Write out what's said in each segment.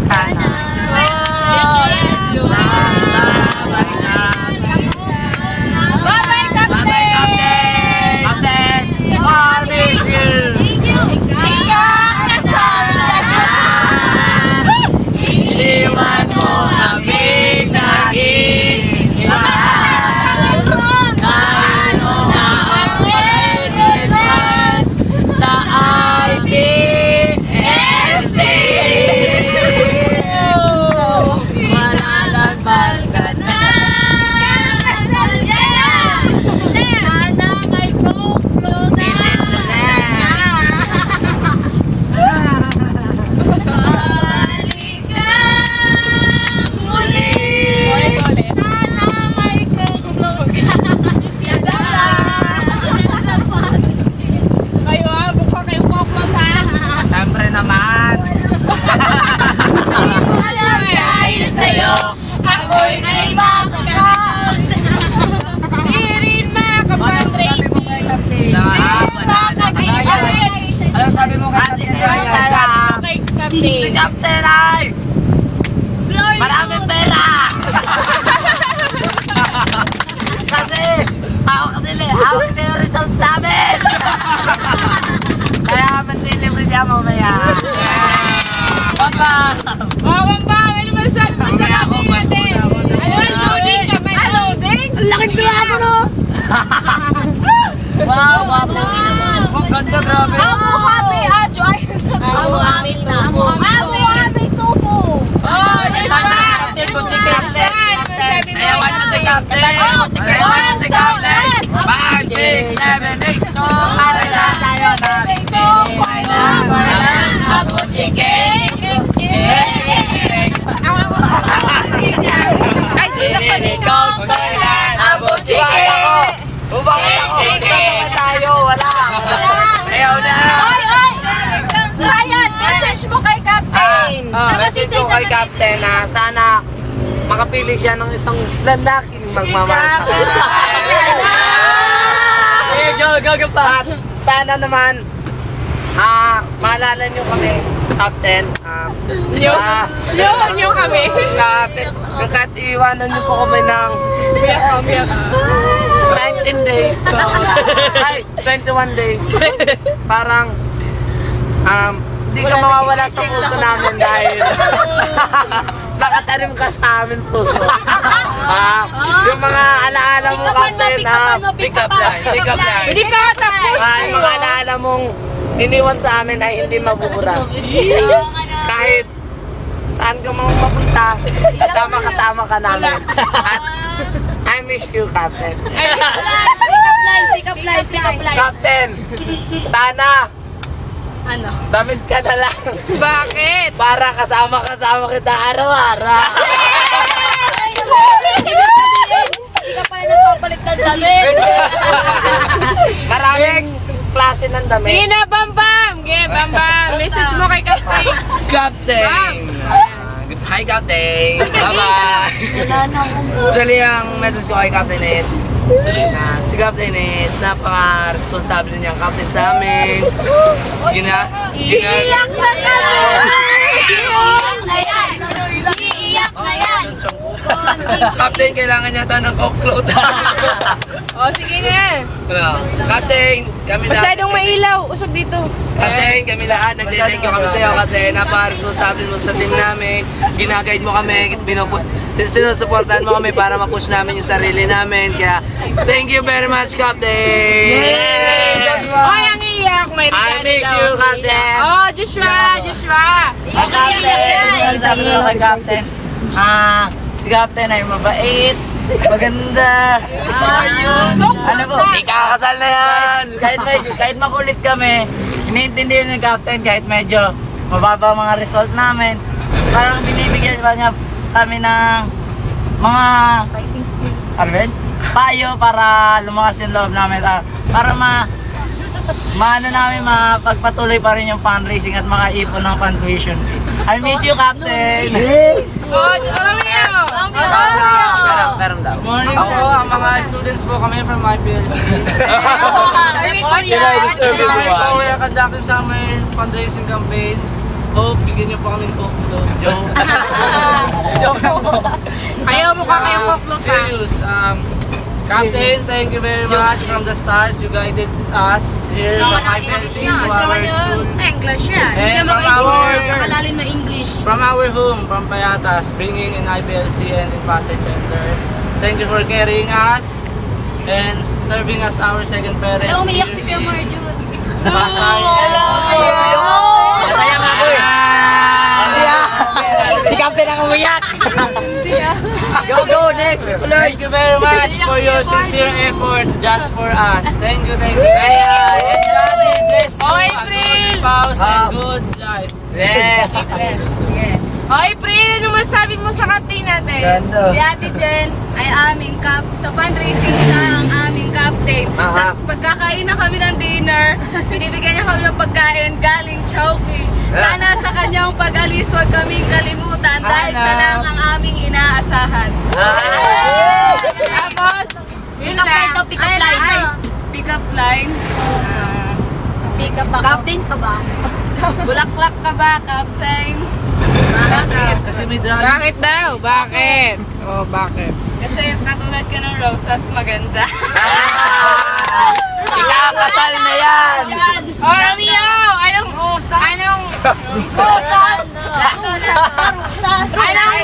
sana. Bye-bye, Captain! Captain, I miss you. Iwan mo aming nag-iisa. Ano nga ang kailangan sa IPSC? Malalagbal ka na. Sana may kuklo na. This is the land. Balik ka muli. Sana may kuklo ka. Kayo ah, bukha kayo kuklot ha. Siyempre naman. Alam dahil sa'yo, ako'y may makakot. Irin mga kapag Tracy. Ano sabi mo kay Captain Ryan? Kay Si Captain. Captain ay maraming pera! Kasi hawak nila yung result namin! Kaya manlilibre siya mamaya. Papa! Bawang ba? Ano ba sabi mo sa Captain natin? Ano, loading kami. Loading? Laking drago no! Wow! Ang ganda, grabe! Happy Adjo ay Happy Tupo. Oh, yes ba? Captain ko, chicken! Sabi mo. Sayawan mo si Captain! Sayawan mo si Captain! 5, 6, 7, 8! Para tayo Ako chicken. Ay, Ikaw kailan abo chicken! Kung bakit ako magkakaroon tayo, wala! Ayaw na! Ryan, message mo kay Captain. Message ko kay Captain na sana makapili siya ng isang lalaking magmamahal sa kanya. At sana naman, maalala niyo kami, Captain. Nyo kami. Kahit iiwanan niyo po kami ng 19 days to, ay, 21 days. Parang, di ka mawawala sa puso namin dahil nakatarim ka sa amin puso. Yung mga alaala mo, Captain, Pick up line. Hindi pa tapos. yung mga alaala mong iniwan sa amin ay hindi mabubura. Kahit saan ka mang mapunta, kasama ka namin. At I miss you, Captain. Pick up line. Captain, sana Ano? damit ka na lang Bakit? para kasama kita araw-araw. Hindi ka pala nagpapalit ng damit. Maraming klase ng damit. Sige na, Bambam! Okay, Bambam! Message mo kay Captain. Captain! Hi Captain! Bye-bye! Actually, ang message ko kay Captain is si Captain is napaka-responsable niyang captain sa amin. Iiyak na ka! Iiyak na yan! Iiyak na yan! Captain, kailangan niya ng coke float. O, sige na. Captain, kami lahat. Masyadong mailaw. Usog dito. Captain, kami lahat, nagtithank you kami sa iyo kasi napaka-responsable mo sa team namin. Ginaguide mo kami, sinusuportahan mo kami para ma-push namin yung sarili namin. Kaya, thank you very much, Captain! Oy, ang iyak. May I regalo miss daw. you, Captain. Oh, Joshua! Captain, sabi ko kay Captain, si Captain ay mabait, maganda. Ano po? Ikakasal na yan! Kahit makulit kami, iniintindihan ni Captain kahit medyo mababa ang mga result namin. Parang binibigyan niya kami ng mga payo para lumakas yung loob namin. Para maano namin mapagpatuloy pa rin yung fundraising at makaipon ng tuition fee. I miss you, Captain! Oh, Romeo! Meron daw. Morning po, ang mga students po kami from IPLC. I miss you. So we are conducting summer fundraising campaign hope, bigyan niyo po kami ng hope. Joke. Joke lang po. Ayaw mo ka kayo kuklok ha. Serious. Captain, thank you very much from the start. You guided us here from IPLC to our school. English yan. And Nakalalim na English. from our home, from Payatas, bringing in IPLC and in Pasay Center. Thank you for carrying us and serving as our second parent. Umiyak si here Kuya in Marjun. Pasay. Masaya nga ko eh. Si Captain ang umiyak. Go, next. Thank you very much for your sincere effort just for us. Thank you, thank you. And God will bless you Oy, a good April! spouse and good life. Yes. Oy, April, ano masabi mo sa captain natin? Ganda. Si Ate Jen ay aming sa fundraising siya ang aming captain. Sa pagkakain na kami ng dinner, binibigyan niya kami ng pagkain galing Chowking. Sana sa kanyang pag-alis, huwag kaming kalimutan dahil siya lang ang aming inaasahan. Tapos, yun lang. Pick up line. Pick up line. Pick up captain ka ba? Bulaklak ka ba, captain? Bakit? Kasi may dragons. Bakit daw? Bakit? Oh, bakit? Kasi katulad ka ng roses, maganda. Ikakasal na yan. Oh, Romeo! Anong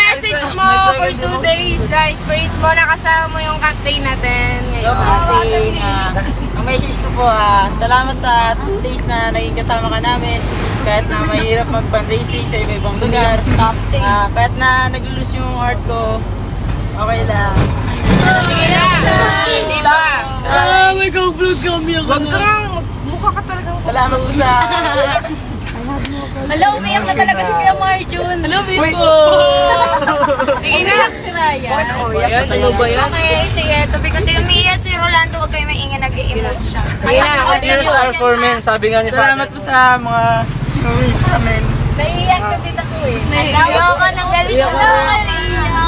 message mo for 2 days na experience mo na kasama mo yung captain natin Hello, ngayon? Captain. Ang message ko po, salamat sa 2 days na naging kasama ka namin. Kahit na mahirap mag-fundraising sa iba-ibang lugar. Kahit na naglulus yung heart ko, okay lang. Sige na! Diba? May go-vlog kami ako. Huwag kang mukha ka talagang Salamat po sa... Hala, umiyak na talaga si Kuya Marjun. Hala, umiyak po. Sige na! Okay, sige. Tabi ko tayo umiiyak si Rolando. Huwag kayo maingay, nag-i-emote siya. Sige na! Tears are for men, sabi nga ni Salamat Father. po sa mga stories sa amin. Naiiyak na din ako eh. Naiiyak ka ng galis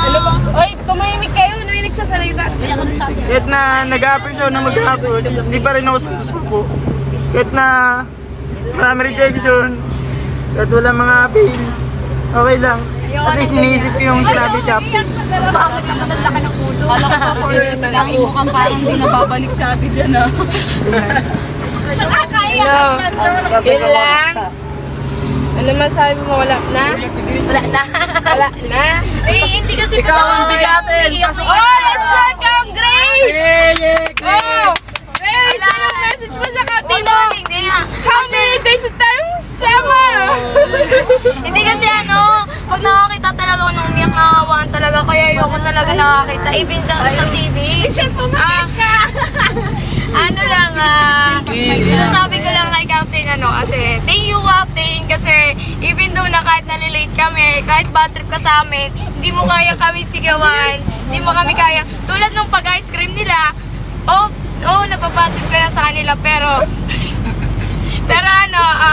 Ano ba? Oy, tumahimik kayo! Ano yung nagsasalita? Kahit na nag-appreciate na mag-approach, hindi pa rin ako susuko. Kahit na marami rejection, kahit wala mga appeal, okay lang. At least iniisip ko yung sinabi Captain. Bakit ka madala ka ng ulo? Kala ko pa 4 days lang. Mukhang parang di na babalik sa atin dyan ah. Ano? Yun lang? Ano masabi mo? Wala na? Wala na. Wala na? Hindi kasi Ikaw ang bigatin! Oh, let's welcome Grace! Oh! Grace, anong message mo sa captain mo? How many days na tayong sama? Hindi kasi pag nakakita talaga ako nung umiyak, nakakawaan talaga. Kaya ayoko talaga nakakita. Even sa TV. Sasabi ko lang kay Captain kasi thank you Captain kasi even though na kahit nalilate kami, kahit bad trip ka sa amin, hindi mo kaya kami sigawan, hindi mo kami kaya. Tulad nung pag-ice cream nila, nababad trip ka na sa kanila pero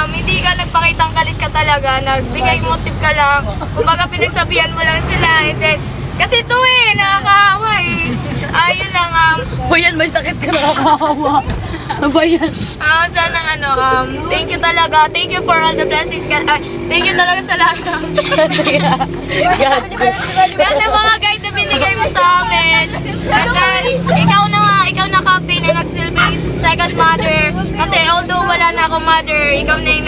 hindi ka nagpakitang galit ka talaga, nagbigay motive ka lang, kumbaga pinagsabihan mo lang sila, and then, kasi ito nakakahawa ayun lang, Bayan, may sakit ka nakakahawa. Bayan. sana thank you talaga, thank you for all the blessings, thank you talaga sa lahat lahat ng mga guide na binigay mo sa amin, and then, ikaw na captain na nagsilbing second mother, kasi although wala na akong mother, ikaw na yung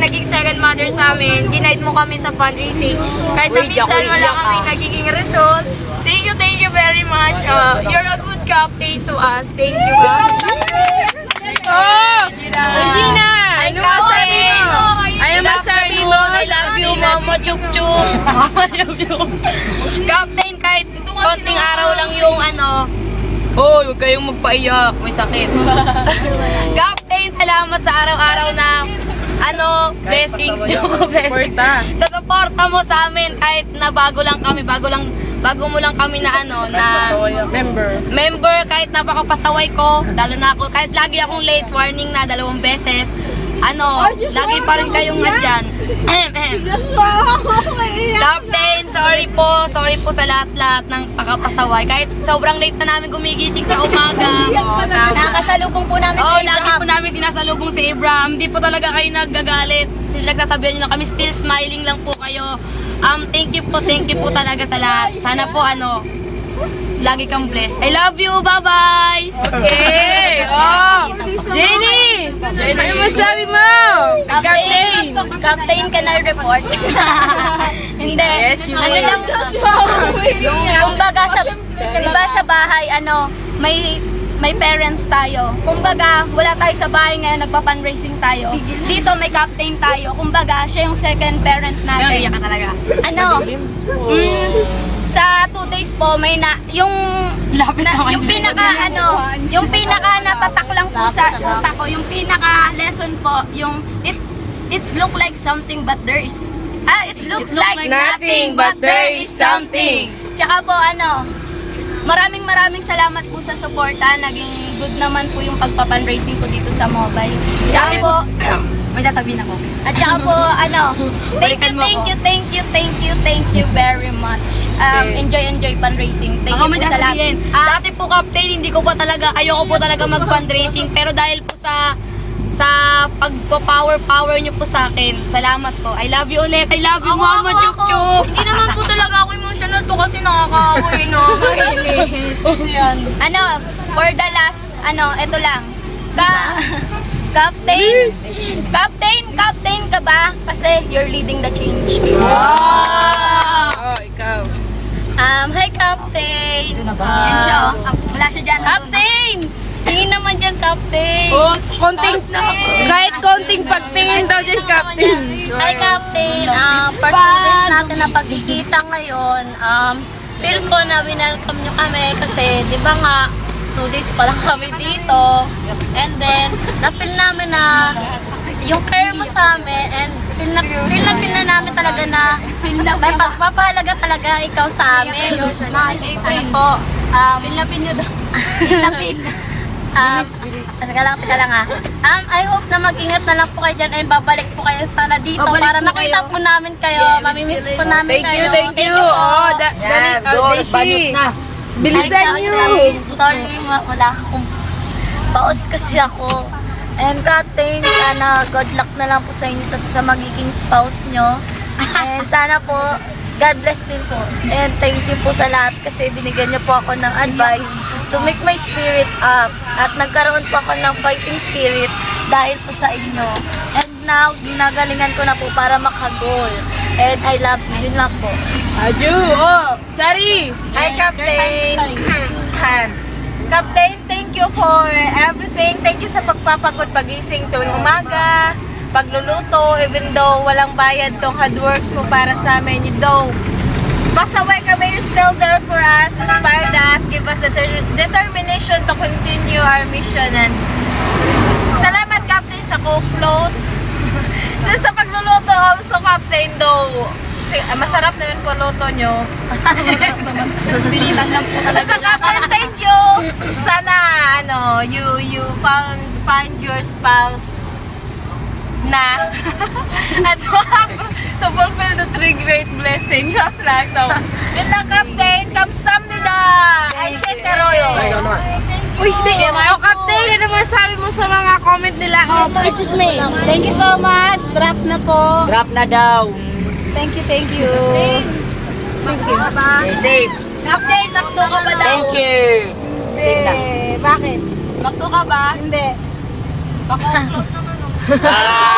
naging second mother sa amin, ginaid mo kami sa fundraising, kahit na minsan wala kami nagiging result. Thank you very much. You're a good captain to us. Thank you. Oh! Regina! Ano masabi mo? Ano masabi mo? I love you, Mama Chup Chup. Mama Chup Chup. Captain, kahit konting araw lang yung Hoy, huwag kayong magpaiyak. May sakit. Captain, salamat sa araw-araw na blessings. Sa suporta mo sa amin kahit na bago mo lang kami na member, kahit napakapasaway ko, lalo na ako, kahit lagi akong late, warning na 2 beses, lagi pa rin kayong andyan. Captain, sorry po sa lahat-lahat ng pakapasaway. Kahit sobrang late na namin gumigising sa umaga. Nakakasalubong po namin Oo, sa lagi po namin tinasalubong si Abraham. Hindi po talaga kayo naggagalit. Nagsasabihan nyo lang kami, still smiling lang po kayo. Thank you po talaga sa lahat. Sana po lagi kang blessed. I love you, bye-bye! Okay! Oh! Jenny! Ano masabi mo? Captain! Captain ka na report. Hindi. Yes, you ano will. lang, kumbaga diba sa bahay, may parents tayo. Kumbaga, wala tayo sa bahay ngayon, nagpa-fundraising tayo. Dito may captain tayo. Kumbaga, siya yung second parent Pero natin. iyak ka talaga. Sa 2 days po, yung pinaka natatak lang po sa utak ko, yung pinaka lesson po, yung it's look like something but there is it looks like nothing, but there is something. Tsaka po maraming salamat po sa suporta. Naging good naman po yung pagpa-fundraising ko dito sa mobile. Tsaka po May sasabihin ako. at saka po thank you very much. Enjoy fundraising. Thank Ako you may po sa lahat. sasabihin. Dati po, Captain, ayoko po talaga mag-fundraising. Pero dahil po sa pagpo-power niyo po sa akin, salamat po. I love you ulit. I love you, Mama Chup Chup. Hindi naman po talaga ako emotional to kasi nakaka-away na makainis. For the last, ito lang. Captain ka ba? Kasi you're leading the change. Oh, ikaw. Hi, Captain. Yan siya, wala siya dyan. Captain! Tingin naman dyan, Captain. Oh, kahit konting pagtingin daw dyan, Captain. Hi, Captain. Part of this natin na pagkikita ngayon, feel ko na winelcome nyo kami kasi di ba nga 2 days pa lang kami dito. And then, na-feel namin na yung care mo sa amin and feel na namin talaga na may pagpapahalaga talaga ikaw sa amin. Nice. Po. Pinlapin nyo daw. Teka lang I hope na mag-ingat na lang po kayo dyan and babalik po kayo sana dito para makita po namin kayo. Mamimiss po namin kayo. Thank you. Oh, Daisy. Bilisan nyo. Sorry, wala akong paos kasi ako. And Captain, sana good luck na lang po sa inyo sa magiging spouse nyo. And sana po, God bless din po. And thank you po sa lahat kasi binigyan niyo po ako ng advice to make my spirit up. At nagkaroon po ako ng fighting spirit dahil po sa inyo. And now, ginagalingan ko na po para makagol. And I love you. Yun lang po. Aju, oh, Chari. Hi, Captain! Captain, thank you for everything. Thank you sa pagpapagod pagising tuwing umaga, pagluluto, even though walang bayad tong hard works mo para sa amin. You know, pasaway kami, you're still there for us, inspired us, give us the determination to continue our mission. And salamat, Captain, sa Coke float. Sa pagluluto, also, Captain, though, masarap na yun po luto nyo. Bilisan lang po talaga. Captain, thank you! Sana, you find your spouse na at to fulfill the 3 great blessings. Just like so. Yun lang, Captain. Kamsamnida! Ay, shit, Teroyo. Uy, hindi. Oh, Captain, ano masabi mo sa mga comment nila? Excuse me. Thank you so much. Drop na po. Drop na daw. Thank you. Thank you. Stay safe. Captain, makto ka ba daw? Thank you. Safe lang. Bakit? Makto ka ba? Hindi. Baka upload naman. Ah!